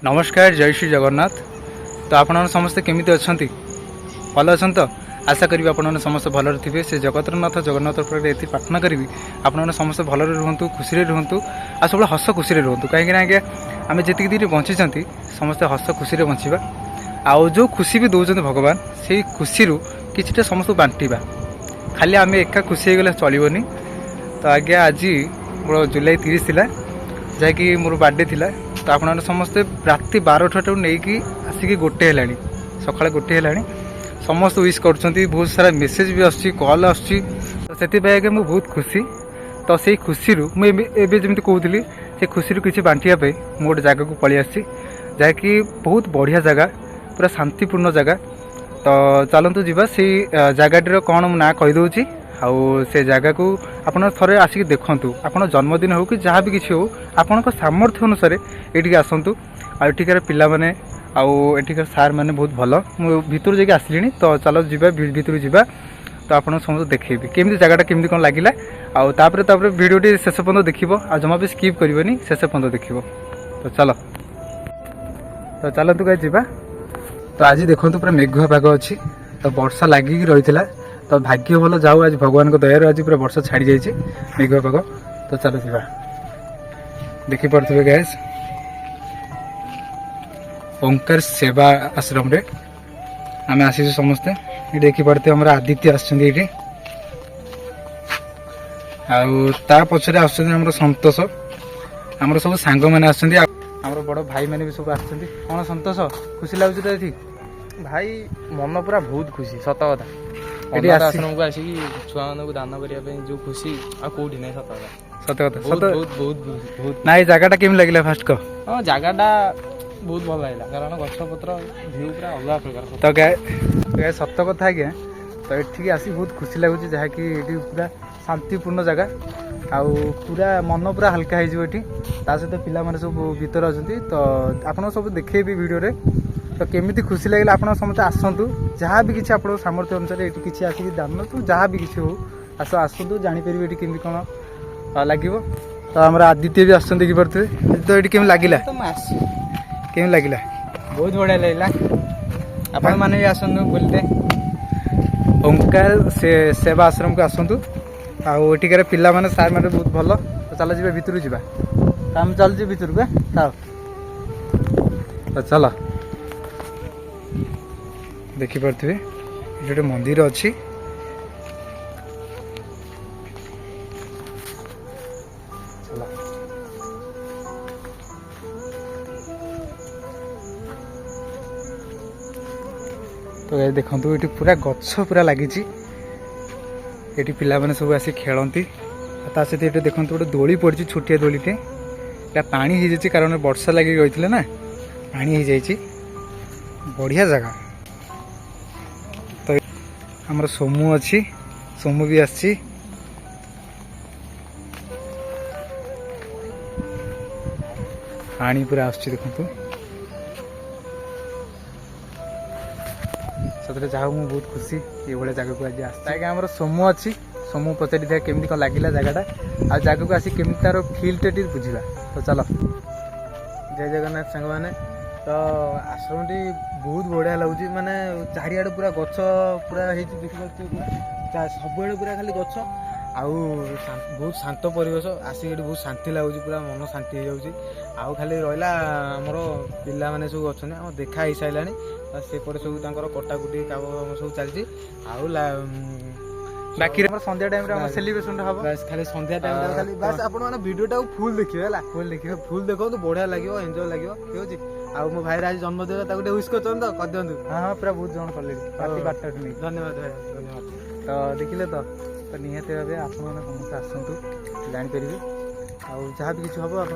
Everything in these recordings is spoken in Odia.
नमस्कार जय श्री जगन्नाथ। तो आपण समस्ते केमिति अच्छंती भल अच्छन तो आशा करी आपण समस्त भल थे से जगतरनाथ जगन्नाथ ये प्रार्थना करी आपण समस्त भल रुहतु खुशी रुहतु आ सब हस खुशी रुहतु कहीं आगे आम जी दिन बंची समस्ते हस खुशी बंचा आउ जो खुशी भी दौरान भगवान से खुशी कि समस्त बांटा खाली आम एका खुशी होगले चलनी। तो आज्ञा आज मोर जुलाई 30 थिला जहाँकि मोर बर्थडे थिला। तो आप समस्ते राति 12टा नहीं आसिक गोटे है सका गोटे है समस्त विश कर बहुत सारा मेसेज भी आसूँ कल आसूँ। तो से आगे मुझे बहुत खुशी। तो से खुशी मुझे जमी कहूली से खुशी किसी बांटापी मुझे गोटे जगह को पलि आसी जहाँकि बहुत बढ़िया जगह पूरा शांतिपूर्ण जगह। तो चलतु जावा से जगह कौन मु ना कहीदे आउ से जगह को आपड़ थे आसिक देखु आप जन्मदिन हो कि जहाँ भी किसी हो आपण सामर्थ्य अनुसार ये आसतु आठिकार पिला माने आठिकार सार मैंने बहुत भल मु भितर जाके आसली। तो चलो जीवा भितर जावा तो आप समस्त देखेबी केमी जगटा केमी कौन लगे आउे भिडियो शेष पर्यटन देखो आ जमा भी स्किप करनी शेष पर्यटन देखो। तो चलो तो चलतु कहीं जावा। तो आज देखो पूरा मेघुआ पाग अच्छी तो वर्षा लगिक रही है। तो भाग्य भल जाऊ आज भगवान को दयार आज पूरा वर्षा छाड़ी जाइए मेघुआ पाग। तो चलो जावा देखिपे गैस ओंकार सेवा आश्रम रे आम आसी समस्ते ये देखिपे आम आदित्य आसछन्ती आ पछरे आम संतोष आम सब सांग मैंने आसछन्ती आम बड़ भाई मैंने भी सब आसछन्ती। कौन संतोष खुशी लगुच तो ये भाई मन पूरा बहुत खुशी सत कथा ये आश्रम को आसिक छुआ मान दान करने जो खुशी आ कौटी ना सत कथा सत कथा बहुत बहुत बहुत बहुत ना ये जगह केमी लगे फास्ट कह। हाँ जगहटा बहुत भल लगे कारण गछपत्र भ्यू पूरा अलग प्रकार। तो क्या सत कथा आज्ञा तो ये आसी बहुत खुशी लगुच जहाँकि ये पूरा शांतिपूर्ण जगह आउ पूरा मन पूरा हल्का हो सहित पिला माने सब भीतर अच्छा। तो आप सब देखेबी वीडियो रे तो केमी खुशी लगे आप समस्त आसतु जहाँ भी किसी आप सामर्थ्य अनुसार ये किसी आसिक दान तो जहाँ भी किसी हो आसतु जापर ये केमी कौन लगे। तो आम आदित्य भी आसते देखिपे तो ये केमी लगे केमी लगे बहुत बढ़िया लगला आपण मैंने भी आसतु बोलते ओंकार से सेवा आश्रम को आसतु आठिकार पिला माने सार मैंने बहुत भल। तो चल जा भितर जा काम चलती भितर को तो चल देखिपे गोटे मंदिर अच्छी तो ये देखो ये पूरा गछ पूरा लगी ये पिला माने सब आसी खेलती सहित ये देखो गोटे दोली पड़ी छोटिया दोलीटे या पानी हो जाए कारण वर्षा लगी रही ना पानी हो जाए बढ़िया जगह। तो आमर सोमू अच्छी सोमू भी आसी पानी पूरा आसुची देखु सतरे जाऊ मु बहुत खुशी ये भाई जगह को आज आसता है। आम सोमू अच्छी सोमू पचारि था केमी कौन लगे जगटा आ जगह को आसी केमी तार फिल्ड टे बुझा। तो चलो जय जगन्नाथ सांग मैंने तो आश्रम टी बहुत बढ़िया लगुच माने चारिआडे पूरा गछ पूरा देखिए सबुआड़े पूरा खाली गछ आउ बहुत शांत परिवेश आसिक बहुत शांति लगुच पूरा मन शांति हो जाऊँगी। आउ खाली रहा आमर पिला माने सब अच्छा आम देखा हो सारा सेपटे सब कटाकुटी काम सब चलती आउ बाकी संध्या टाइम सेलिब्रेशन हम बस खाली संध्या टाइम खाली बस आपण माने वीडियोटा फुल देखिए है फुल देखो तो बढ़िया लगे एंजॉय लगे ठीक है। आउ मो भाई आज जन्मदिन ताकू विश कर दिंतु हाँ हाँ पूरा बहुत जन कले राति 12टा नहीं धन्यवाद भाई धन्यवाद। तो देखिले तो निहत भाव आपने समस्त आसतु जापर जहाँ भी किसी हम आप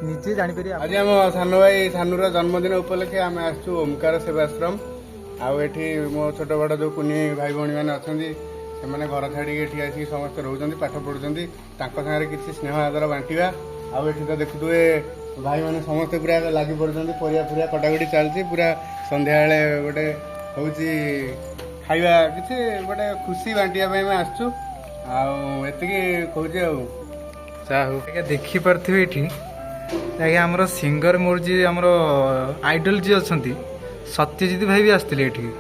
निजे जापर आज आम सान भाई सानूर जन्मदिन उपलक्षे आम आसु ओंकार सेवाश्रम आठी मो छोट बड़ जो कुनी भाई भौणी मैंने अच्छा से घर छाड़ी ये आसिक समस्त रोच पाठ पढ़ुं सागर किसी स्नेह आदर बांटा आउ तो देखुए भाई मैंने समस्ते पूरा लगी पड़ते परिया पूरा कटाकटी चलती पूरा संध्या गोटे हूँ खाଇବା किसी गोटे खुशी बांटापी आम आसचु आती कहूँ देखिपे ये ଆଜ୍ଞା ଆମର ସିଙ୍ଗର ମୋର ଯିଏ ଆମର ଆଇଡଲ ଯିଏ ଅଛନ୍ତି ସତ୍ୟଜିତ ଭାଇ ବି ଆସିଥିଲେ ଏଠିକି।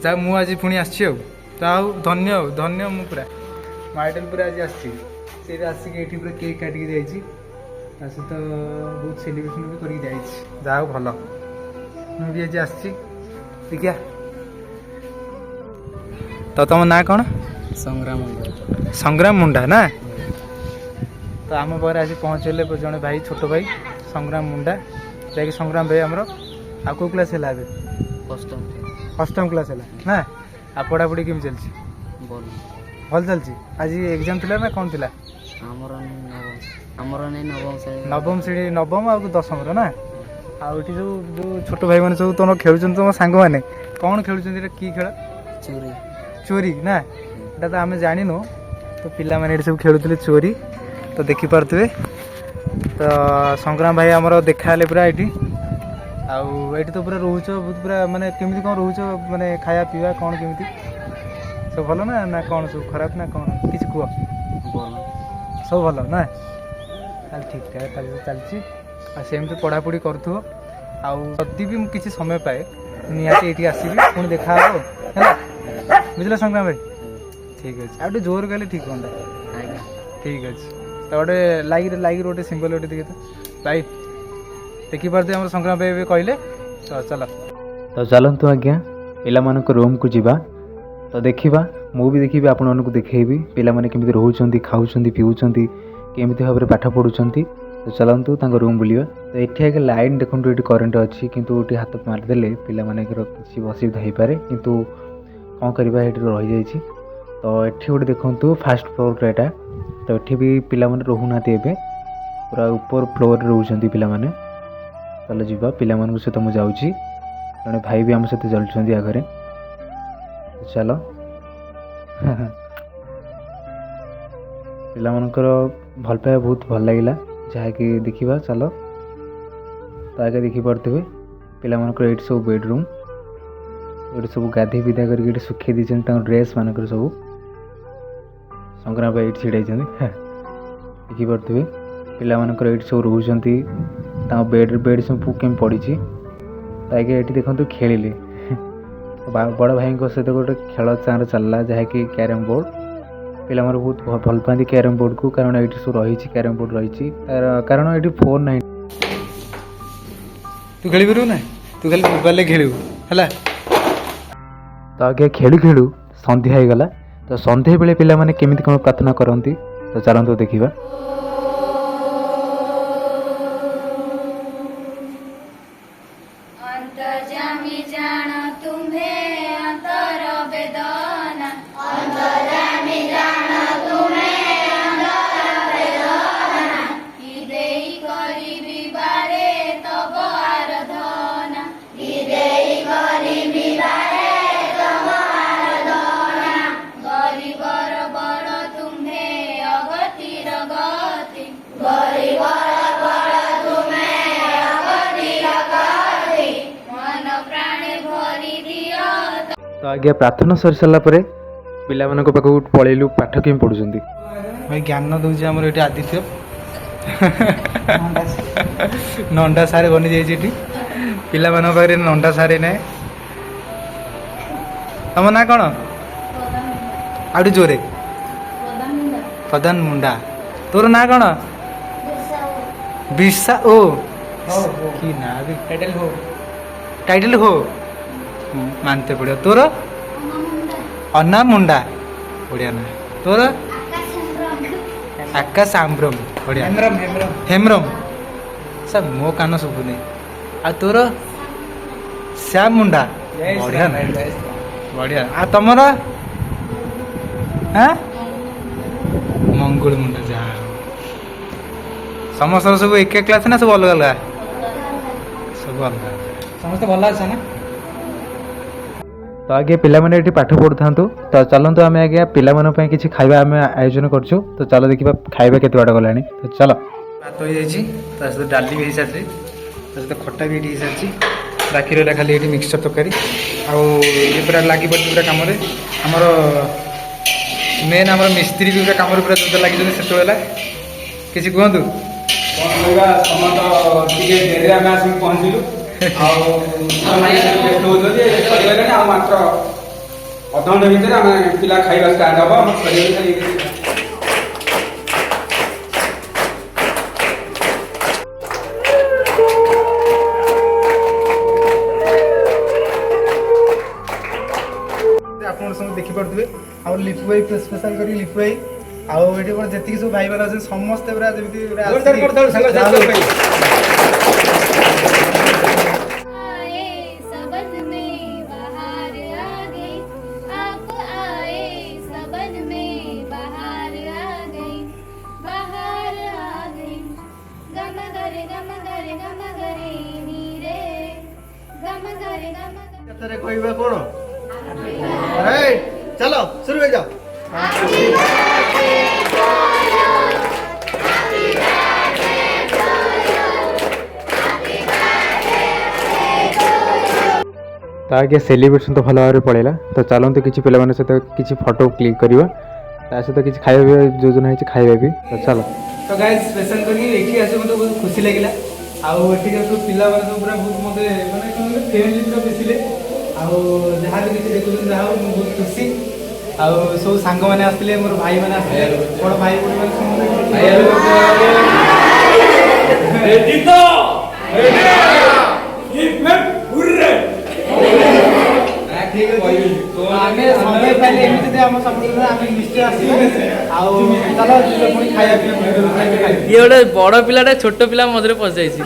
ଯାହା ମୁଁ ଆଜି ପୁଣି ଆସିଛି ଆଉ ଯାହା ହଉ ଧନ୍ୟ ମୁଁ ପୁରା ମୋ ଆଇଡଲ ପୁରା ଆଜି ଆସିଛି। ସେଇଟା ଆସିକି ଏଠି ପୁରା କେକ୍ କାଟିକି ଯାଇଛି, ତା ସହିତ ବହୁତ ସେଲିବ୍ରେସନ୍ ବି କରିକି ଯାଇଛି। ଯାହା ହଉ ଭଲ, ମୁଁ ବି ଆଜି ଆସିଛି। ଦେଖିଆ ତ ତମ ନାଁ କ'ଣ? ସଂଗ୍ରାମ ମୁଣ୍ଡା ନା? ତ ଆମ ପାଖରେ ଆସି ପହଞ୍ଚିଲେ ଜଣେ ଭାଇ, ଛୋଟ ଭାଇ ସଂଗ୍ରାମ ମୁଣ୍ଡା, ଯାଇକି ସଂଗ୍ରାମ ଭାଇ ଆମର ଆଉ କେଉଁ କ୍ଲାସ୍ ହେଲା ଏବେ? ଅଷ୍ଟମ କ୍ଲାସ୍ ହେଲା ନା? ଆଉ ପଢ଼ାପଢ଼ି କେମିତି ଚାଲିଛି? ଭଲ ଚାଲିଛି। ଆଜି ଏକ୍ଜାମ୍ ଥିଲା ନା କ'ଣ ଥିଲା? ନବମ ଶ୍ରେଣୀ, ନବମ ଆଉ ଦଶମର ନା? ଆଉ ଏଠି ଯେଉଁ ଛୋଟ ଭାଇମାନେ ସବୁ ତମର ଖେଳୁଛନ୍ତି, ତମ ସାଙ୍ଗମାନେ କ'ଣ ଖେଳୁଛନ୍ତି? ଏଇଟା କି ଖେଳ? ଚୋରି ନା? ଏଇଟା ତ ଆମେ ଜାଣିନୁ, ତ ପିଲାମାନେ ଏଠି ସବୁ ଖେଳୁଥିଲେ ଚୋରି, ତ ଦେଖିପାରୁଥିବେ। ତ ସଂଗ୍ରାମ ଭାଇ ଆମର ଦେଖାହେଲେ ପୁରା ଏଠି। ଆଉ ଏଠି ତ ପୁରା ରହୁଛ ବହୁତ, ପୁରା ମାନେ କେମିତି କ'ଣ ରହୁଛ, ମାନେ ଖାଇବା ପିଇବା କ'ଣ କେମିତି ସବୁ ଭଲ ନା ନା କ'ଣ ସବୁ ଖରାପ ନା କ'ଣ କିଛି କୁହ? ସବୁ ଭଲ ନା? ତାହେଲେ ଠିକ୍ ଠାକ୍ ତାହେଲେ ଚାଲିଛି। ଆଉ ସେମିତି ପଢ଼ାପଢ଼ି କରୁଥିବ। ଆଉ ଯଦି ବି ମୁଁ କିଛି ସମୟ ପାଏ ନିହାତି ଏଇଠି ଆସିବି, ପୁଣି ଦେଖା ହେବ ହେଲା, ବୁଝିଲ ସଂଗ୍ରାମ ଭାଇ? ଠିକ୍ ଅଛି। ଆଉ ଟିକେ ଜୋର କହିଲେ ଠିକ୍ ହୁଅନ୍ତା। ଠିକ୍ ଅଛି। ତ ଗୋଟେ ଲାଇକ୍ ଗୋଟେ ସିମ୍ବଲ ଗୋଟେ ଦେଖି ତ ଭାଇ ଦେଖିପାରୁଥିବେ ଆମର ସଂଗ୍ରାମ ଭାଇ ଏବେ କହିଲେ। ତ ଚାଲନ୍ତୁ ଆଜ୍ଞା ପିଲାମାନଙ୍କ ରୁମ୍କୁ ଯିବା, ତ ଦେଖିବା, ମୁଁ ବି ଦେଖିବି, ଆପଣମାନଙ୍କୁ ଦେଖେଇବି ପିଲାମାନେ କେମିତି ରହୁଛନ୍ତି, ଖାଉଛନ୍ତି, ପିଉଛନ୍ତି, କେମିତି ଭାବରେ ପାଠ ପଢ଼ୁଛନ୍ତି। ତ ଚାଲନ୍ତୁ ତାଙ୍କ ରୁମ୍ ବୁଲିବା। ତ ଏଠି ଆଜ୍ଞା ଲାଇନ୍ ଦେଖନ୍ତୁ, ଏଠି କରେଣ୍ଟ ଅଛି, କିନ୍ତୁ ଏଠି ହାତ ମାରିଦେଲେ ପିଲାମାନଙ୍କର କିଛି ଅସୁବିଧା ହେଇପାରେ, କିନ୍ତୁ କ'ଣ କରିବା, ଏଠି ରହିଯାଇଛି। ତ ଏଠି ଗୋଟେ ଦେଖନ୍ତୁ ଫାର୍ଷ୍ଟ ଫ୍ଲୋର୍ରେ ଏଇଟା, ତ ଏଠି ବି ପିଲାମାନେ ରହୁନାହାନ୍ତି ଏବେ, ପୁରା ଉପର ଫ୍ଲୋର୍ରେ ରହୁଛନ୍ତି ପିଲାମାନେ। ତାହେଲେ ଯିବା, ପିଲାମାନଙ୍କ ସହିତ ମୁଁ ଯାଉଛି, ଜଣେ ଭାଇ ବି ଆମ ସହିତ ଚାଲୁଛନ୍ତି ଆଗରେ। ଚାଲ ପିଲାମାନଙ୍କର ଭଲ ପାଇବା ବହୁତ ଭଲ ଲାଗିଲା, ଯାହାକି ଦେଖିବା। ଚାଲ, ତ ଆଗେ ଦେଖିପାରୁଥିବେ ପିଲାମାନଙ୍କର ଏଇଠି ସବୁ ବେଡ଼ରୁମ୍, ଏଇଠି ସବୁ ଗାଧୋଇ ବିଧା କରିକି ଏଠି ଶୁଖେଇ ଦେଇଛନ୍ତି ତାଙ୍କ ଡ୍ରେସ୍ ମାନଙ୍କର ସବୁ। ସଂଗ୍ରାମ ଭାଇ ଏଇଠି ଛିଡ଼ା ହେଇଛନ୍ତି, ଦେଖିପାରୁଥିବେ ପିଲାମାନଙ୍କର ଏଇଠି ସବୁ ରହୁଛନ୍ତି, ତାଙ୍କ ବେଡ଼୍ ସବୁ କେମିତି ପଡ଼ିଛି। ତ ଆଜ୍ଞା ଏଠି ଦେଖନ୍ତୁ ଖେଳିଲେ, ବଡ଼ ଭାଇଙ୍କ ସହିତ ଗୋଟେ ଖେଳ ତାଙ୍କର ଚାଲିଲା, ଯାହାକି କ୍ୟାରମ୍ ବୋର୍ଡ଼। ପିଲାମାନେ ବହୁତ ଭଲ ପାଆନ୍ତି କ୍ୟାରମ୍ ବୋର୍ଡ଼କୁ, କାରଣ ଏଇଠି ସବୁ ରହିଛି, କ୍ୟାରମ୍ ବୋର୍ଡ଼ ରହିଛି, କାରଣ ଏଇଠି ଫୋନ୍ ନାହିଁ। ତୁ ଖେଳିପାରିବୁ ନା? ତୁ ଖାଲି ମୋବାଇଲରେ ଖେଳିବୁ ହେଲା। ତ ଆଜ୍ଞା ଖେଳୁ ଖେଳୁ ସନ୍ଧ୍ୟା ହେଇଗଲା। ତ ସନ୍ଧ୍ୟା ବେଳେ ପିଲାମାନେ କେମିତି କ'ଣ ପ୍ରାର୍ଥନା କରନ୍ତି, ତ ଚାଲନ୍ତୁ ଦେଖିବା। ଅନ୍ତର୍ଯାମୀ ଜାଣ ତୁମ୍ଭେ ଅନ୍ତର ବେଦନା, ଅନ୍ତର୍ଯାମୀ ଜାଣ ତୁମ୍ଭେ ଅନ୍ତର ବେଦନା, ହୃଦୟ କରିବି ବାରେ ତବ ଆରାଧନା, ହୃଦୟ କରିବି ବାରେ ତବ ଆରାଧନା, ଗରିବର ବଳ ତୁମ୍ଭେ ଅଗତିର ଗତି, ଗରିବର ବଳ ତୁମ୍ଭେ ଅଗତିର ଗତି, ମନ ପ୍ରାଣେ ଭରି ଦିଅ। ତ ଆଜ୍ଞା ପ୍ରାର୍ଥନା ସରି ସାରିଲା ପରେ ପିଲାମାନଙ୍କ ପାଖକୁ ପଳେଇଲୁ, ପାଠ କେମିତି ପଢ଼ୁଛନ୍ତି। ଭାଇ ଜ୍ଞାନ ଦେଉଛି ଆମର ଏଠି ଆଦିତ୍ୟ, ନଣ୍ଡା ସାରେ ବନିଯାଇଛି ଏଠି ପିଲାମାନଙ୍କ ପାଖରେ, ନଣ୍ଡା ସାରେ ନାହିଁ। ତମ ନାଁ କ'ଣ? ଆଉ ଟିକେ ଜୋରେ। ପ୍ରଧାନ ମୁଣ୍ଡା। ତୋର ନାଁ କ'ଣ? ବିର୍ସା ଓ କି ନାଁ ବି ଟାଇଟେଲ ହୋ ମାनते पड़ो। तोर अन्ना मुंडा बढ़िया ना। तोर आकाश आम्रम बढ़िया, हेम्रम सब मो कान शुभुनी। आ तोर श्याम मुंडा बढ़िया ना, बढ़िया। आ तमर हाँ मंगल मुंडा। जहाँ समस्त सब एक क्लास ना, सब अलग अलग, सब अलग समस्त भल अच्छे ना। तो आगे पिलामाने एठी पाठ पढ़ुथांतु। तो चलतु आम आज्ञा पिलामान किसी खाଇବା आम आयोजन करछु। तो चलो देखा खाଇବା केते बाट गलानी। तो चलो भात हो जाइए, डाली भी हो सारी, खटा भी हो सारी, बाकी रहा खाली ये मिक्सचर तरकारी आए पूरा लगी पड़ी पूरा कम आमर मेन आम मिस्त्री भी पूरा कम पूरा लगी से किसी कहतु କହିବା ସମସ୍ତ ଟିକେ ଡେରିରେ ଆମେ ଆସିକି ପହଞ୍ଚିଲୁ ଆଉ ବ୍ୟସ୍ତ ହେଉଛନ୍ତି ସରିଗଲେଣି ଆଉ ମାତ୍ର ଅଧଘଣ୍ଟା ଭିତରେ ଆମେ ପିଲା ଖାଇବା ଷ୍ଟାର୍ଟ ହେବ ଆମର ସରିଗଲେ ଆପଣ ସବୁ ଦେଖିପାରୁଥିବେ ଆଉ ଲିପୁ ଭାଇ ସ୍ପେଶାଲ କରି ଲିପୁ ଭାଇ ଆଉ ଏଠି ପୁରା ଯେତିକି ସବୁ ଭାଇମାନେ ଅଛନ୍ତି ସମସ୍ତେ ପୁରା ଯେମିତି ପୁରା ଜୋରଦାର କରିଦେଉ ସାଙ୍ଗ ଯାହା ପାଇଁ आए सबन में बाहर आ गई आप आए सबन में बाहर आ गई गम गरे नीरे गम गरे କେତେରେ କହିବା କ'ଣ ଚାଲ ଶୁରୁ ହେଇଯାଅ ତ ଆଜ୍ଞା ସେଲିବ୍ରେସନ୍ ତ ଭଲ ଭାବରେ ପଳେଇଲା ତ ଚାଲନ୍ତୁ କିଛି ପିଲାମାନଙ୍କ ସହିତ କିଛି ଫଟୋ କ୍ଲିକ୍ କରିବା ତା ସହିତ କିଛି ଖାଇବା ପିଇବା ଯୋଜନା ହେଇଛି ଖାଇବା ବି ତ ଚାଲ ତ ଗାଇସ୍ ସ୍ପେଶାଲ କରିକି ଏଠି ଆସି ମୋତେ ବହୁତ ଖୁସି ଲାଗିଲା ଆଉ ଏଠିକା ସବୁ ପିଲାମାନେ ସବୁ ପୁରା ବହୁତ ମୋତେ ମାନେ ଫ୍ୟାମିଲି ପୁରା ମିଶିଲେ ଆଉ ଯାହା ବି କିଛି ଦେଖୁଛନ୍ତି ଯାହା ହଉ ମୁଁ ବହୁତ ଖୁସି ଆଉ ସବୁ ସାଙ୍ଗମାନେ ଆସିଥିଲେ ମୋର ଭାଇମାନେ ଆସିଥିଲେ ବଡ଼ ଭାଇ ଭଉଣୀମାନେ ସମସ୍ତେ ଆମେ ସମୟ ପାଇଲେ ଏମିତି ଯଦି ଆମ ସମସ୍ତଙ୍କୁ ଆମେ ନିଶ୍ଚୟ ଆସିବୁ ଆଉ ଚାଲ ପୁଣି ଖାଇବା ପିଇବା ଇଏ ଗୋଟେ ବଡ଼ ପିଲାଟା ଛୋଟ ପିଲା ମଝିରେ ପଶିଯାଇଛି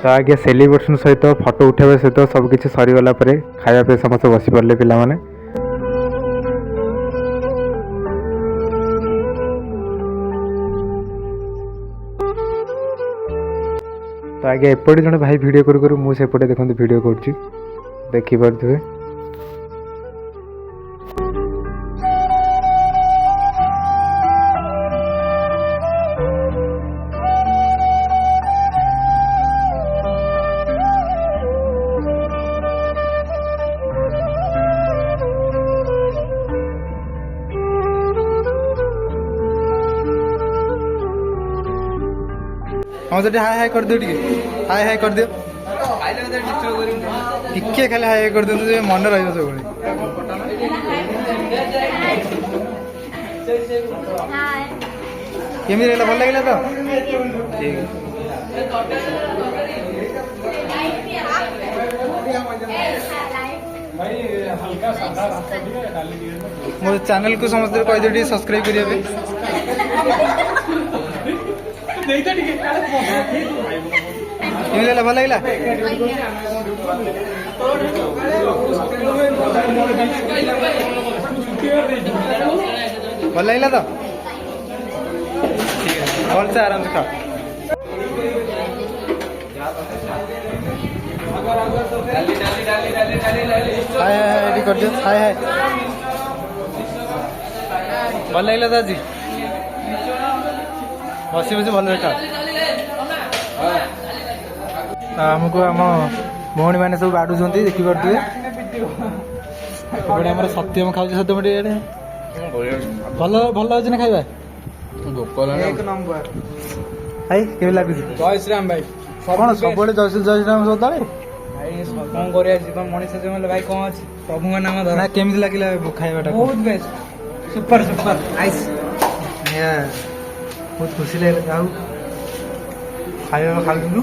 ତ ଆଜ୍ଞା ସେଲିବ୍ରେସନ୍ ସହିତ ଫଟୋ ଉଠାଇବା ସହିତ ସବୁକିଛି ସରିଗଲା ପରେ ଖାଇବା ପାଇଁ ସମସ୍ତେ ବସିପାରିଲେ ପିଲାମାନେ ତ ଆଜ୍ଞା ଏପଟେ ଜଣେ ଭାଇ ଭିଡ଼ିଓ କରୁ କରୁ ମୁଁ ସେପଟେ ଦେଖନ୍ତୁ ଭିଡ଼ିଓ କରୁଛି ଦେଖିପାରୁଥିବେ ହଁ ସେଠି ହାଇ ହାଇ କରିଦିଅ ଟିକେ ହାଇ ହାଇ କରିଦିଅ ଟିକେ ଖାଲି ହାଇ ହାଇ କରିଦିଅନ୍ତୁ ଯେ ମନେ ରହିବ ସବୁବେଳେ କେମିତି ଲାଗିଲା ଭଲ ଲାଗିଲା ତ ଠିକ ମୋ ଚ୍ୟାନେଲକୁ ସମସ୍ତେ କହିଦିଅ ଟିକେ ସବସ୍କ୍ରାଇବ କରିବା ପାଇଁ କେମିତି ଲାଗିଲା ଭଲ ଲାଗିଲା ଭଲ ଲାଗିଲା ତ ଭଲସେ ଆରାମସେ ଖାଅ ହାଏ ହାଏ ଏଠି କରିଦିଅ ହାଏ ହାଏ ଭଲ ଲାଗିଲା ତ ଆଜି ବସି ବସି ଭଲରେ ଖାଅ ଆମକୁ ଆମ ଭଉଣୀମାନେ ସବୁ ବାଡ଼ୁଛନ୍ତି ଦେଖିପାରୁଥିବେ ଏପଟେ ଆମର ସତ୍ୟମ ଖାଉଛି ସତ୍ୟମ ଟିକେ ଭଲ ଭଲ ଲାଗୁଛି ନା ଖାଇବା ଏକ ନମ୍ବର ଭାଇ କେମିତି ଲାଗୁଛି ଜୟ ଶ୍ରୀରାମ ଭାଇ କଣ ସବୁବେଳେ ଜୟ ଶ୍ରୀରାମ ସଦାବେଳେ ଭାଇ କଣ କରିବା ଜୀବନ ମଣିଷ ଜୀବନ ଭାଇ କଣ ଅଛି ପ୍ରଭୁଙ୍କ ନାମ ଧର ନା କେମିତି ଲାଗିଲା ଖାଇବାଟା ବହୁତ ବେଷ୍ଟ ସୁପର ସୁପର ନାଇସ୍ ବହୁତ ଖୁସି ଲାଗିଲା ଆଉ ଖାଇବା ଖାଉଛୁ